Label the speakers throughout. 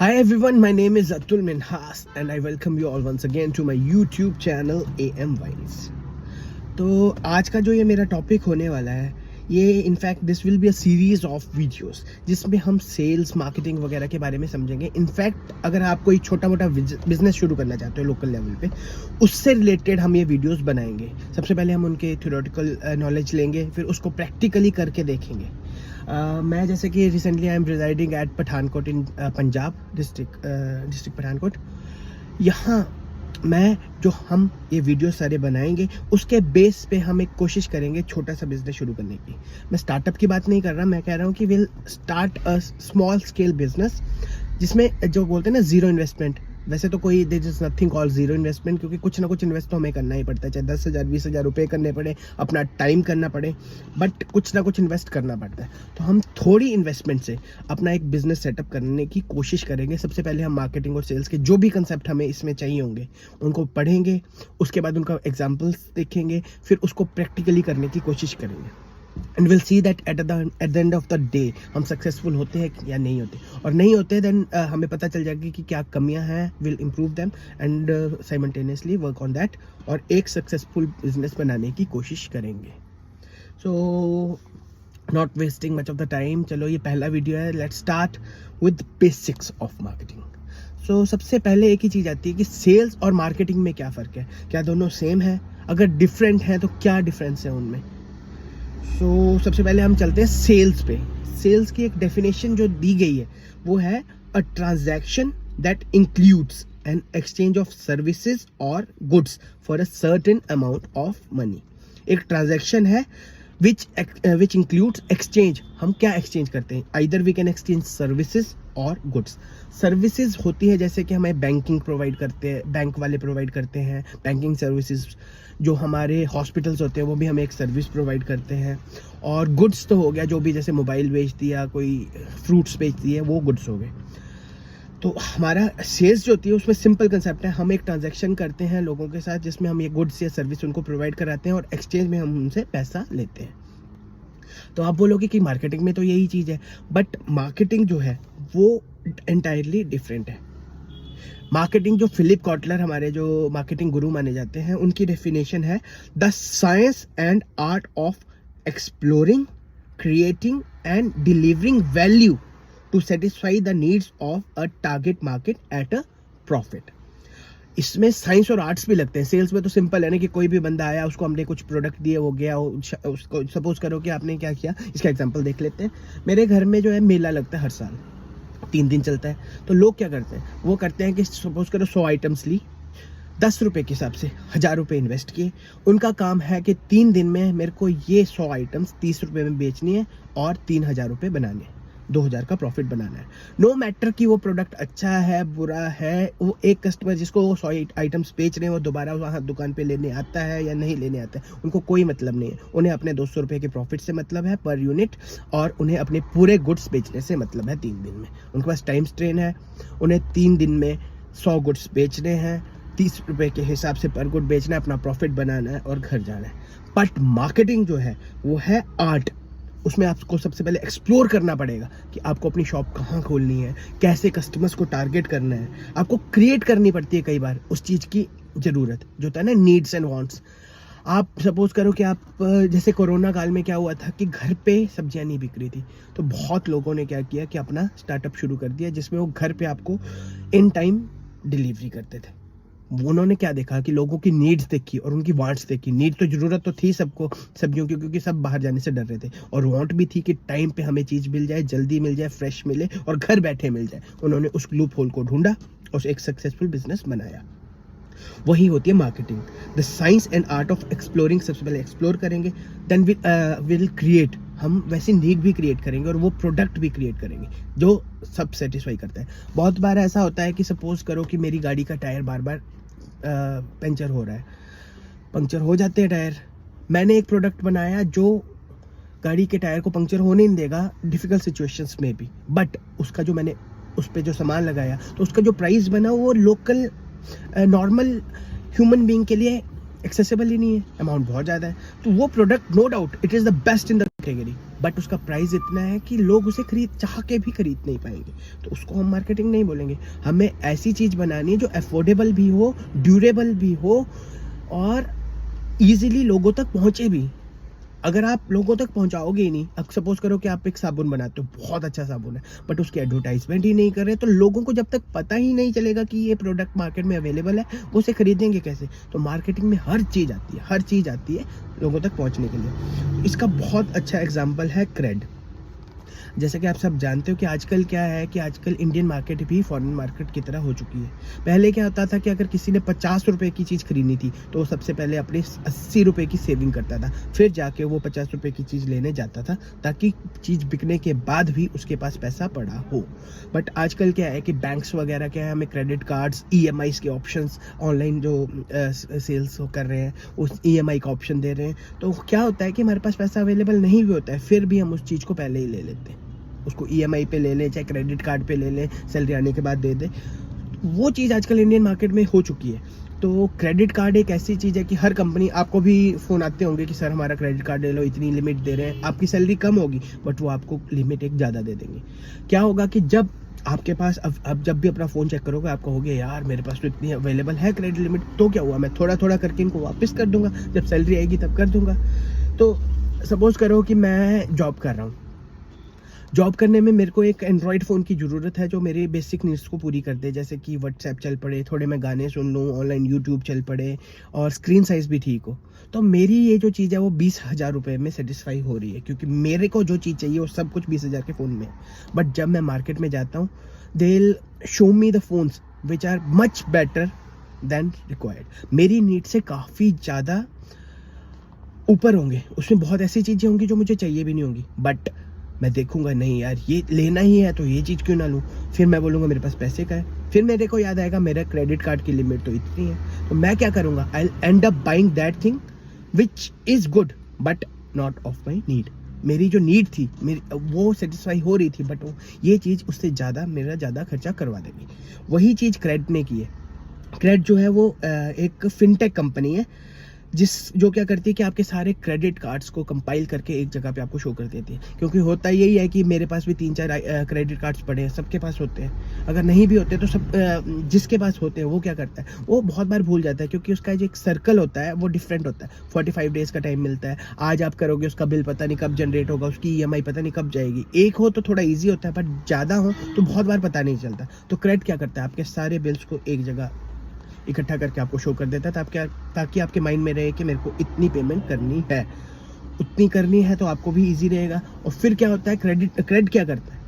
Speaker 1: Hi everyone, my name is Atul Minhas and I welcome you all once again to my YouTube channel AM Vines. तो आज का जो ये मेरा topic होने वाला है, ये in fact this will be a series of videos जिसमें हम सेल्स मार्केटिंग वगैरह के बारे में समझेंगे. इनफैक्ट अगर आप कोई छोटा मोटा बिजनेस शुरू करना चाहते हो लोकल लेवल पे, उससे रिलेटेड हम ये वीडियोस बनाएंगे. सबसे पहले हम उनके थ्योरेटिकल नॉलेज लेंगे, फिर उसको प्रैक्टिकली करके देखेंगे. मैं जैसे कि recently I am residing at Pathankot in Punjab district Pathankot. यहाँ मैं जो हम ये वीडियो सारे बनाएंगे उसके बेस पे हम एक कोशिश करेंगे छोटा सा बिजनेस शुरू करने की. मैं स्टार्टअप की बात नहीं कर रहा, मैं कह रहा हूँ कि will start a small scale business जिसमें जो बोलते हैं ना जीरो इन्वेस्टमेंट. वैसे तो कोई there is nothing called zero investment, क्योंकि कुछ ना कुछ इन्वेस्ट तो हमें करना ही पड़ता है, चाहे 10,000 20,000 रुपये करने पड़े, अपना टाइम करना पड़े, बट कुछ ना कुछ इन्वेस्ट करना पड़ता है. तो हम थोड़ी इन्वेस्टमेंट से अपना एक बिजनेस सेटअप करने की कोशिश करेंगे. सबसे पहले हम मार्केटिंग और सेल्स के जो भी कंसेप्ट हमें इसमें चाहिए होंगे उनको पढ़ेंगे, उसके बाद उनका एग्जाम्पल्स देखेंगे, फिर उसको प्रैक्टिकली करने की कोशिश करेंगे. And will see that at the end of the day हम सक्सेसफुल होते हैं या नहीं होते, और नहीं होते देन हमें पता चल जाएगी कि क्या कमियां हैं. Will improve them and simultaneously work on that और एक सक्सेसफुल बिजनेस बनाने की कोशिश करेंगे. So not wasting much of the time, चलो ये पहला वीडियो है. Let's start with basics of marketing. So सबसे पहले एक ही चीज़ आती है कि सेल्स और मार्केटिंग में क्या फ़र्क है, क्या दोनों सेम है, अगर डिफरेंट है तो क्या डिफरेंस है उनमें. सो सबसे पहले हम चलते हैं सेल्स पे. सेल्स की एक डेफिनेशन जो दी गई है वो है a transaction that includes an exchange of services और goods for a certain amount of money. एक ट्रांजैक्शन है विच इंक्लूड्स एक्सचेंज. हम क्या एक्सचेंज करते हैं, either we can exchange services और गुड्स. सर्विसेज होती है जैसे कि हमें बैंकिंग प्रोवाइड करते हैं, बैंक वाले प्रोवाइड करते हैं बैंकिंग सर्विसेज. जो हमारे हॉस्पिटल्स होते हैं वो भी हमें एक सर्विस प्रोवाइड करते हैं. और गुड्स तो हो गया जो भी, जैसे मोबाइल बेच दिया, कोई फ्रूट्स बेच दिए, वो गुड्स हो गए. तो हमारा सेल्स जो होती है उसमें सिंपल कंसेप्ट है, हम एक ट्रांजैक्शन करते हैं लोगों के साथ जिसमें हम ये गुड्स या सर्विस उनको प्रोवाइड कराते हैं और एक्सचेंज में हम उनसे पैसा लेते हैं. तो आप बोलोगे कि मार्केटिंग में तो यही चीज़ है, बट मार्केटिंग जो है वो एंटायरली डिफरेंट है. मार्केटिंग जो फिलिप कॉटलर हमारे जो मार्केटिंग गुरु माने जाते हैं, उनकी डेफिनेशन है the science and art of exploring, creating and delivering value to satisfy the needs of a target market at a profit. इसमें साइंस और आर्ट्स भी लगते हैं. सेल्स में तो सिंपल है ना कि कोई भी बंदा आया, उसको हमने कुछ प्रोडक्ट दिए, वो गया, उसको सपोज करो कि आपने क्या किया. इसका एग्जांपल देख लेते हैं. मेरे घर में जो है मेला लगता है हर साल, 3 दिन चलता है. तो लोग क्या करते हैं, वो करते हैं कि सपोज करो 100 आइटम्स ली, 10 रुपये के हिसाब से 1000 रुपये इन्वेस्ट किए. उनका काम है कि 3 दिन में मेरे को ये 100 आइटम्स 30 रुपये में बेचनी है और 3000 रुपये बनाने हैं, 2000 का प्रॉफिट बनाना है. नो मैटर कि वो प्रोडक्ट अच्छा है बुरा है, वो एक कस्टमर जिसको वो 100 आइटम्स बेच रहे हैं वो दोबारा वहाँ दुकान पे लेने आता है या नहीं लेने आता है, उनको कोई मतलब नहीं है. उन्हें अपने 200 रुपये के प्रॉफिट से मतलब है पर यूनिट, और उन्हें अपने पूरे गुड्स बेचने से मतलब है 3 दिन में. उनके पास टाइम स्ट्रेन है, उन्हें 3 दिन में 100 गुड्स बेचने हैं, 30 रुपये के हिसाब से पर गुड बेचना है, अपना प्रॉफिट बनाना है और घर जाना है. बट मार्केटिंग जो है वो है आर्ट. उसमें आपको सबसे पहले एक्सप्लोर करना पड़ेगा कि आपको अपनी शॉप कहाँ खोलनी है, कैसे कस्टमर्स को टारगेट करना है. आपको क्रिएट करनी पड़ती है कई बार उस चीज़ की ज़रूरत जो होता है ना, नीड्स एंड वांट्स. आप सपोज करो कि आप जैसे कोरोना काल में क्या हुआ था कि घर पे सब्जियां नहीं बिक रही थी, तो बहुत लोगों ने क्या किया कि अपना स्टार्टअप शुरू कर दिया जिसमें वो घर पे आपको इन टाइम डिलीवरी करते थे. उन्होंने क्या देखा कि लोगों की नीड्स देखी और उनकी वांट्स देखी. नीड तो ज़रूरत तो थी सबको सब्जियों की, क्योंकि सब बाहर जाने से डर रहे थे, और वांट भी थी कि टाइम पे हमें चीज़ मिल जाए, जल्दी मिल जाए, फ्रेश मिले और घर बैठे मिल जाए. उन्होंने उस लूप होल को ढूंढा और एक सक्सेसफुल बिजनेस बनाया. वही होती है marketing, the science and art of exploring. सबसे पहले एक्सप्लोर करेंगे, देन विल क्रिएट. हम वैसी नीड भी क्रिएट करेंगे और वो प्रोडक्ट भी क्रिएट करेंगे जो सब सेटिस्फाई करता है. बहुत बार ऐसा होता है कि सपोज करो कि मेरी गाड़ी का टायर बार बार पंचर हो रहा है, पंक्चर हो जाते हैं टायर. मैंने एक प्रोडक्ट बनाया जो गाड़ी के टायर को पंक्चर होने नहीं देगा डिफ़िकल्ट सिचुएशंस में भी, बट उसका जो मैंने उस पर जो सामान लगाया तो उसका जो प्राइस बना वो लोकल नॉर्मल ह्यूमन बीइंग के लिए एक्सेसिबल ही नहीं है, अमाउंट बहुत ज़्यादा है. तो वो product no doubt it is the best in the category. But उसका प्राइस इतना है कि लोग उसे चाह के भी खरीद नहीं पाएंगे, तो उसको हम मार्केटिंग नहीं बोलेंगे। हमें ऐसी चीज़ बनानी है जो अफोर्डेबल भी हो, ड्यूरेबल भी हो और ईजिली लोगों तक पहुँचे भी। अगर आप लोगों तक पहुंचाओगे ही नहीं, अब सपोज करो कि आप एक साबुन बनाते हो, बहुत अच्छा साबुन है, बट उसकी एडवर्टाइजमेंट ही नहीं कर रहे, तो लोगों को जब तक पता ही नहीं चलेगा कि ये प्रोडक्ट मार्केट में अवेलेबल है, वो उसे खरीदेंगे कैसे? तो मार्केटिंग में हर चीज़ आती है लोगों तक पहुंचने के लिए। इसका बहुत अच्छा एग्जाम्पल है क्रेड। जैसे कि आप सब जानते हो कि आजकल क्या है कि आजकल इंडियन मार्केट भी फॉरेन मार्केट की तरह हो चुकी है। पहले क्या होता था कि अगर किसी ने 50 रुपये की चीज़ खरीदनी थी तो वो सबसे पहले अपने 80 रुपये की सेविंग करता था, फिर जाके वो 50 रुपये की चीज़ लेने जाता था, ताकि चीज़ बिकने के बाद भी उसके पास पैसा पड़ा हो। बट आजकल क्या है कि बैंक्स वगैरह क्या है, हमें क्रेडिट कार्ड्स, EMIs के ऑप्शंस, ऑनलाइन जो सेल्स कर रहे हैं उस EMI का ऑप्शन दे रहे हैं। तो क्या होता है कि हमारे पास पैसा अवेलेबल नहीं भी होता है, फिर भी हम उस चीज़ को पहले ही ले लेते हैं। उसको EMI पे ले लें, चाहे क्रेडिट कार्ड पे ले लें, सैलरी आने के बाद दे दें। वो चीज़ आजकल इंडियन मार्केट में हो चुकी है। तो क्रेडिट कार्ड एक ऐसी चीज़ है कि हर कंपनी, आपको भी फ़ोन आते होंगे कि सर हमारा क्रेडिट कार्ड ले लो, इतनी लिमिट दे रहे हैं। आपकी सैलरी कम होगी बट वो आपको लिमिट एक ज़्यादा दे देंगे। क्या होगा कि जब आपके पास अब जब भी अपना फ़ोन चेक करोगे, आप कहोगे यार मेरे पास तो इतनी अवेलेबल है क्रेडिट लिमिट, तो क्या हुआ, मैं थोड़ा थोड़ा करके इनको वापस कर दूंगा, जब सैलरी आएगी तब कर दूंगा। तो सपोज़ करो कि मैं जॉब कर रहा हूँ, जॉब करने में मेरे को एक एंड्रॉयड फ़ोन की ज़रूरत है जो मेरी बेसिक नीड्स को पूरी कर दे, जैसे कि व्हाट्सएप चल पड़े, थोड़े मैं गाने सुन लूँ, ऑनलाइन यूट्यूब चल पड़े और स्क्रीन साइज़ भी ठीक हो। तो मेरी ये जो चीज़ है वो 20,000 रुपये में सेटिस्फाई हो रही है, क्योंकि मेरे को जो चीज़ चाहिए वो सब कुछ 20,000 के फ़ोन में है। बट जब मैं मार्केट में जाता हूँ, they will show me the phones which are much better than required. मेरी नीड से काफ़ी ज़्यादा ऊपर होंगे, उसमें बहुत ऐसी चीज़ें होंगी जो मुझे चाहिए भी नहीं होंगी, बट मैं देखूंगा नहीं यार ये लेना ही है तो ये चीज़ क्यों ना लूँ। फिर मैं बोलूँगा मेरे पास पैसे का है, फिर मेरे को याद आएगा मेरा क्रेडिट कार्ड की लिमिट तो इतनी है, तो मैं क्या करूँगा, I end up buying that thing which is good but not of my need. मेरी जो नीड थी मेरी वो सेटिस्फाई हो रही थी, बट वो ये चीज़ उससे ज़्यादा मेरा ज़्यादा खर्चा करवा देगी। वही चीज़ क्रेड ने की है। क्रेड जो है वो एक फिनटेक कंपनी है जो क्या करती है कि आपके सारे क्रेडिट कार्ड्स को कंपाइल करके एक जगह पे आपको शो कर देती है। क्योंकि होता यही है कि मेरे पास भी 3-4 क्रेडिट कार्ड्स पड़े हैं, सबके पास होते हैं। अगर नहीं भी होते तो सब जिसके पास होते हैं वो क्या करता है, वो बहुत बार भूल जाता है, क्योंकि उसका जो एक सर्कल होता है वो डिफरेंट होता है। 45 डेज़ का टाइम मिलता है, आज आप करोगे उसका बिल पता नहीं कब जनरेट होगा, उसकी EMI पता नहीं कब जाएगी। एक हो तो थोड़ा ईजी होता है, बट ज़्यादा हो तो बहुत बार पता नहीं चलता। तो क्रेडिट क्या करता है, आपके सारे बिल्स को एक जगह इकट्ठा करके आपको शो कर देता है, ताकि आपके माइंड में रहे कि मेरे को इतनी पेमेंट करनी है, उतनी करनी है, तो आपको भी इजी रहेगा। और फिर क्या होता है, क्रेडिट क्या करता है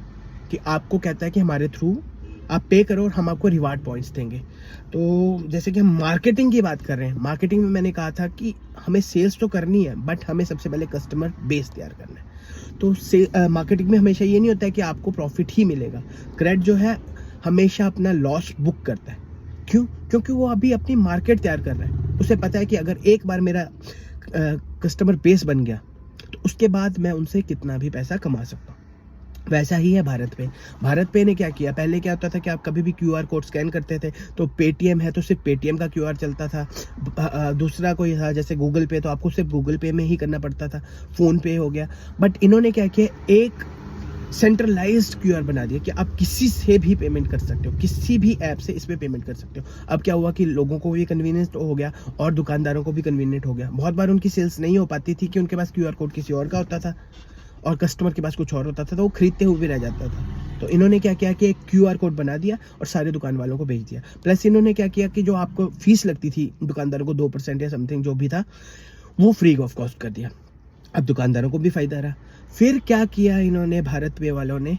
Speaker 1: कि आपको कहता है कि हमारे थ्रू आप पे करो और हम आपको रिवार्ड पॉइंट्स देंगे। तो जैसे कि हम मार्केटिंग की बात कर रहे हैं, मार्केटिंग में मैंने कहा था कि हमें सेल्स तो करनी है, बट हमें सबसे पहले कस्टमर बेस तैयार करना है। तो मार्केटिंग में हमेशा ये नहीं होता है कि आपको प्रॉफिट ही मिलेगा। क्रेडिट जो है हमेशा अपना लॉस बुक करता है। क्यों? क्योंकि वो अभी अपनी मार्केट तैयार कर रहा है। उसे पता है कि अगर एक बार मेरा कस्टमर बेस बन गया तो उसके बाद मैं उनसे कितना भी पैसा कमा सकता हूँ। वैसा ही है भारत पे ने क्या किया, पहले क्या होता था कि आप कभी भी QR कोड स्कैन करते थे तो पेटीएम है तो सिर्फ पेटीएम का QR चलता था। दूसरा कोई था जैसे गूगल पे, तो आपको सिर्फ गूगल पे में ही करना पड़ता था। फ़ोन पे हो गया, बट इन्होंने क्या किया, एक सेंट्रलाइज्ड QR बना दिया कि आप किसी से भी पेमेंट कर सकते हो, किसी भी ऐप से इस पे पेमेंट कर सकते हो। अब क्या हुआ कि लोगों को भी कन्वीनियंस हो गया और दुकानदारों को भी कन्वीनियंट हो गया। बहुत बार उनकी सेल्स नहीं हो पाती थी कि उनके पास QR कोड किसी और का होता था और कस्टमर के पास कुछ और होता था, तो वो खरीदते हुए भी रह जाता था। तो इन्होंने क्या किया कि एक QR कोड बना दिया और सारे दुकान वालों को भेज दिया। प्लस इन्होंने क्या किया कि जो आपको फीस लगती थी दुकानदारों को 2% या समथिंग जो भी था, वो फ्री ऑफ कॉस्ट कर दिया। अब दुकानदारों को भी फायदा रहा। फिर क्या किया इन्होंने, भारत पे वालों ने,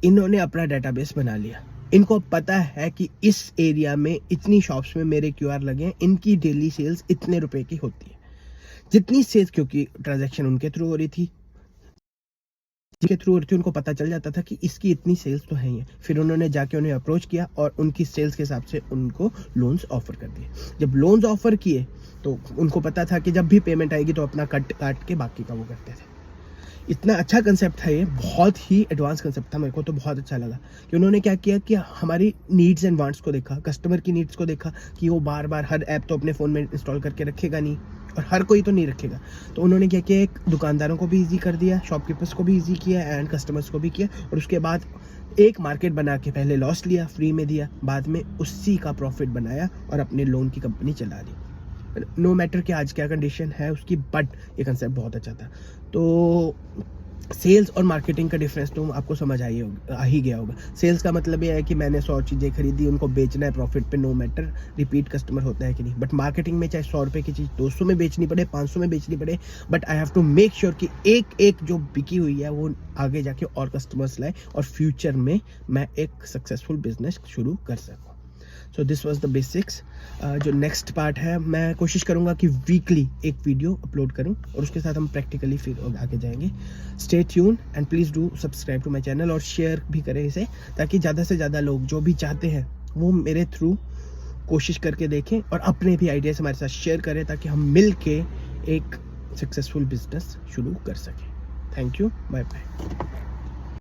Speaker 1: इन्होंने अपना डेटाबेस बना लिया। इनको पता है कि इस एरिया में इतनी शॉप्स में मेरे QR लगे हैं, इनकी डेली सेल्स इतने रुपए की होती है। जितनी सेल्स, क्योंकि ट्रांजैक्शन उनके थ्रू हो रही थी, उनको पता चल जाता था कि इसकी इतनी सेल्स तो है ही है। फिर उन्होंने जाके उन्हें अप्रोच किया और उनकी सेल्स के हिसाब से उनको लोन्स ऑफर कर दिए। जब लोन्स ऑफर किए तो उनको पता था कि जब भी पेमेंट आएगी तो अपना काट के बाकी का वो करते थे। इतना अच्छा कंसेप्ट था ये, बहुत ही एडवांस कंसेप्ट था, मेरे को तो बहुत अच्छा लगा कि उन्होंने क्या किया कि हमारी नीड्स एंड वांट्स को देखा, कस्टमर की नीड्स को देखा कि वो बार बार हर ऐप तो अपने फ़ोन में इंस्टॉल करके रखेगा नहीं, और हर कोई तो नहीं रखेगा। तो उन्होंने क्या किया, एक दुकानदारों को भी ईजी कर दिया, शॉपकीपर्स को भी ईजी किया एंड कस्टमर्स को भी किया, और उसके बाद एक मार्केट बना के पहले लॉस लिया, फ्री में दिया, बाद में उसी का प्रॉफिट बनाया और अपने लोन की कंपनी चला दी। नो मैटर कि आज क्या कंडीशन है उसकी, बट ये कंसेप्ट बहुत अच्छा था। तो सेल्स और मार्केटिंग का डिफरेंस तो आपको समझ आ ही गया होगा। सेल्स का मतलब ये है कि मैंने 100 चीज़ें खरीदी, उनको बेचना है प्रॉफिट पे, नो मैटर रिपीट कस्टमर होता है कि नहीं। बट मार्केटिंग में चाहे 100 रुपये की चीज़ 200 में बेचनी पड़े, 500 में बेचनी पड़े, but I have to make sure कि एक एक जो बिकी हुई है वो आगे जाके और कस्टमर्स लाए और फ्यूचर में मैं एक सक्सेसफुल बिजनेस शुरू कर सकूँ। So this was the basics. जो नेक्स्ट पार्ट है, मैं कोशिश करूँगा कि वीकली एक वीडियो अपलोड करूँ और उसके साथ हम प्रैक्टिकली फिर आगे जाएंगे। Stay tuned and please do subscribe to my channel और शेयर भी करें इसे, ताकि ज़्यादा से ज़्यादा लोग जो भी चाहते हैं वो मेरे थ्रू कोशिश करके देखें और अपने भी आइडियाज़ हमारे साथ शेयर करें, ताकि हम मिल के एक सक्सेसफुल बिजनेस शुरू कर सकें। Thank you, bye bye.